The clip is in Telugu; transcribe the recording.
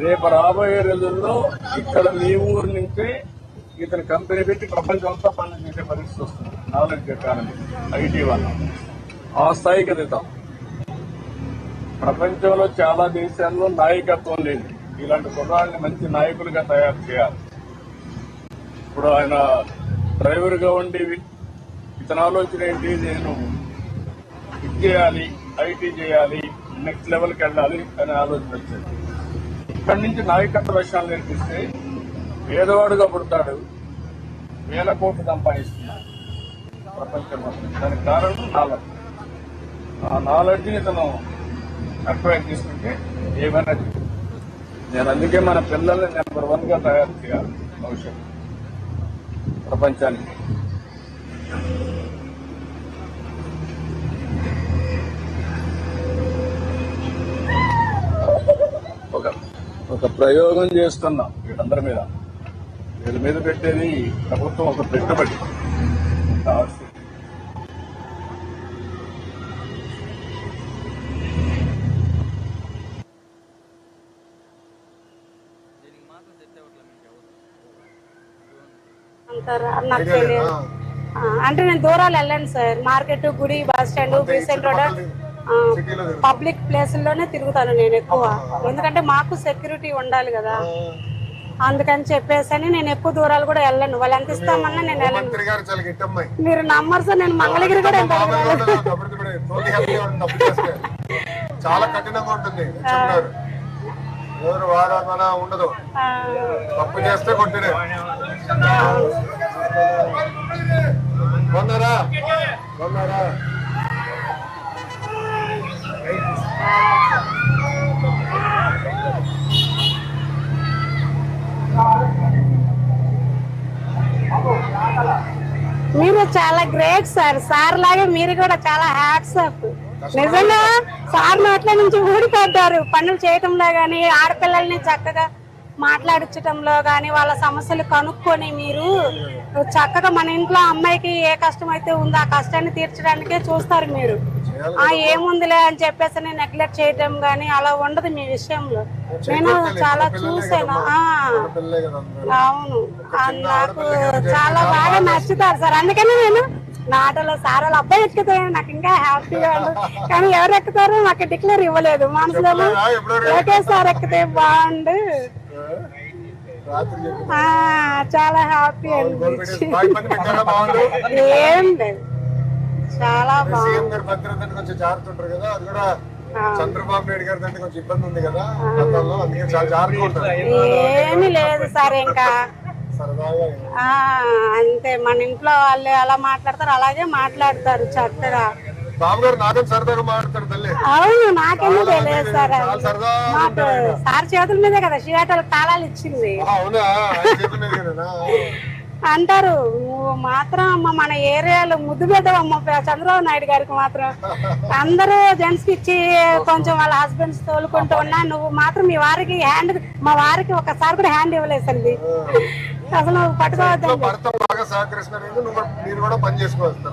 రేపు రాబోయే రోజుల్లో ఇక్కడ మీ ఊరు నుంచి ఇతను కంపెనీ పెట్టి ప్రపంచం అంతా పనులు చేసే పరిస్థితి వస్తుంది. నాలెడ్జ్ ఎకానమీ, ఐటీ వల్ల ఆ స్థాయికి ఎదుగుతాం. ప్రపంచంలో చాలా దేశాల్లో నాయకత్వం లేదు. ఇలాంటి కుర్రాళ్ళని మంచి నాయకులుగా తయారు చేయాలి. ఇప్పుడు ఆయన డ్రైవర్గా ఉండి ఇతని ఆలోచన ఏంటి, నేను ఇది చేయాలి, ఐటీ చేయాలి, నెక్స్ట్ లెవెల్కి వెళ్ళాలి అనే ఆలోచన వచ్చింది. ఇక్కడి నుంచి నాయకత్వ విషయాలు నేర్పిస్తే పేదవాడుగా పుడతాడు, వేల కోట్లు సంపాదిస్తున్నాడు ప్రపంచం మొత్తం. దానికి కారణం నాలెడ్జ్. ఆ నాలెడ్జ్ని ఇతను అక్వైర్ చేసుకుంటే ఏమైనా. నేను అందుకే మన పిల్లల్ని నెంబర్ 1 గా తయారు చేయాలి భవిష్యత్తు ప్రపంచానికి. ఒక ప్రయోగం చేస్తున్నాం వీళ్ళందరి మీద. వీళ్ళ మీద పెట్టేది ప్రభుత్వం ఒక పెట్టుబడి. నాకు తెలియదు అంటే నేను దూరాలు వెళ్ళండి సార్. మార్కెట్, గుడి, bus stand, Besant Road, public ప్లేసుల్లోనే తిరుగుతాను నేను ఎక్కువ. ఎందుకంటే మాకు సెక్యూరిటీ ఉండాలి కదా, అందుకని చెప్పేసి నేను ఎక్కువ దూరాలు కూడా వెళ్ళను. వాళ్ళు ఎంత ఇస్తామన్నా నేను వెళ్ళను. మీరు నమ్మరు సార్, నేను మంగళగిరి కూడా చాలా కఠినంగా ఉంటుంది. ఎవరు వాదన ఉండదు, తప్పు చేస్తే కొట్టినే. కొన్నారా కొన్నారా మీరు చాలా గ్రేట్ సార్. సార్ లాగే మీరు కూడా చాలా హ్యాట్స్ ఆఫ్. నిజంగా సార్ నోట్ల నుంచి ఊడిపోతారు పనులు చేయటంలో గాని, ఆడపిల్లల్ని చక్కగా మాట్లాడించటంలో గాని, వాళ్ళ సమస్యలు కనుక్కొని మీరు చక్కగా మన ఇంట్లో అమ్మాయికి ఏ కష్టం అయితే ఉందో ఆ కష్టాన్ని తీర్చడానికే చూస్తారు మీరు. ఏముందిలే అని చెప్పేసి నెగ్లెక్ట్ చేయటం గాని అలా ఉండదు మీ విషయంలో. నేను చాలా చూసాను. అవును, నాకు చాలా బాగా నచ్చుతారు సార్. అందుకని నేను నా ఆటోలో సార్ వాళ్ళ అబ్బాయి ఎక్కుతారు, నాకు ఇంకా హ్యాపీగా ఉంటుంది. కానీ ఎవరు ఎక్కుతారో నాకు డిక్లేర్ ఇవ్వలేదు. మనసులో ఓకే సార్ ఎక్కితే బాగుండు, చాలా హ్యాపీ అనిపించి. ఏం లేదు, చాలా బాగుంది. చంద్రబాబు నాయుడు గారి దాంట్లో కొంచెం ఇబ్బంది ఉంది కదా, ఏమీ లేదు సార్. ఇంకా అంతే, మన ఇంట్లో వాళ్ళు ఎలా మాట్లాడతారు అలాగే మాట్లాడతారు చక్కగా. అవును, నాకేమో తెలియదు సార్. మాకు సార్ చేతుల మీదే కదా షియాటోలకు తాళాలు ఇచ్చింది. అంటారు నువ్వు మాత్రం అమ్మ మన ఏరియాలో ముద్దు పెద్దవమ్మ చంద్రబాబు నాయుడు గారికి మాత్రం. అందరూ జెంట్స్ కి ఇచ్చి కొంచెం వాళ్ళ హస్బెండ్స్ తోలుకుంటూ ఉన్నా, నువ్వు మాత్రం మీ వారికి హ్యాండ్, మా వారికి ఒకసారి కూడా హ్యాండ్ ఇవ్వలేసండి. అసలు పట్టుకోవద్దు. బాగా సహకరిస్తున్నారు, మీరు కూడా పని చేసుకోవచ్చు.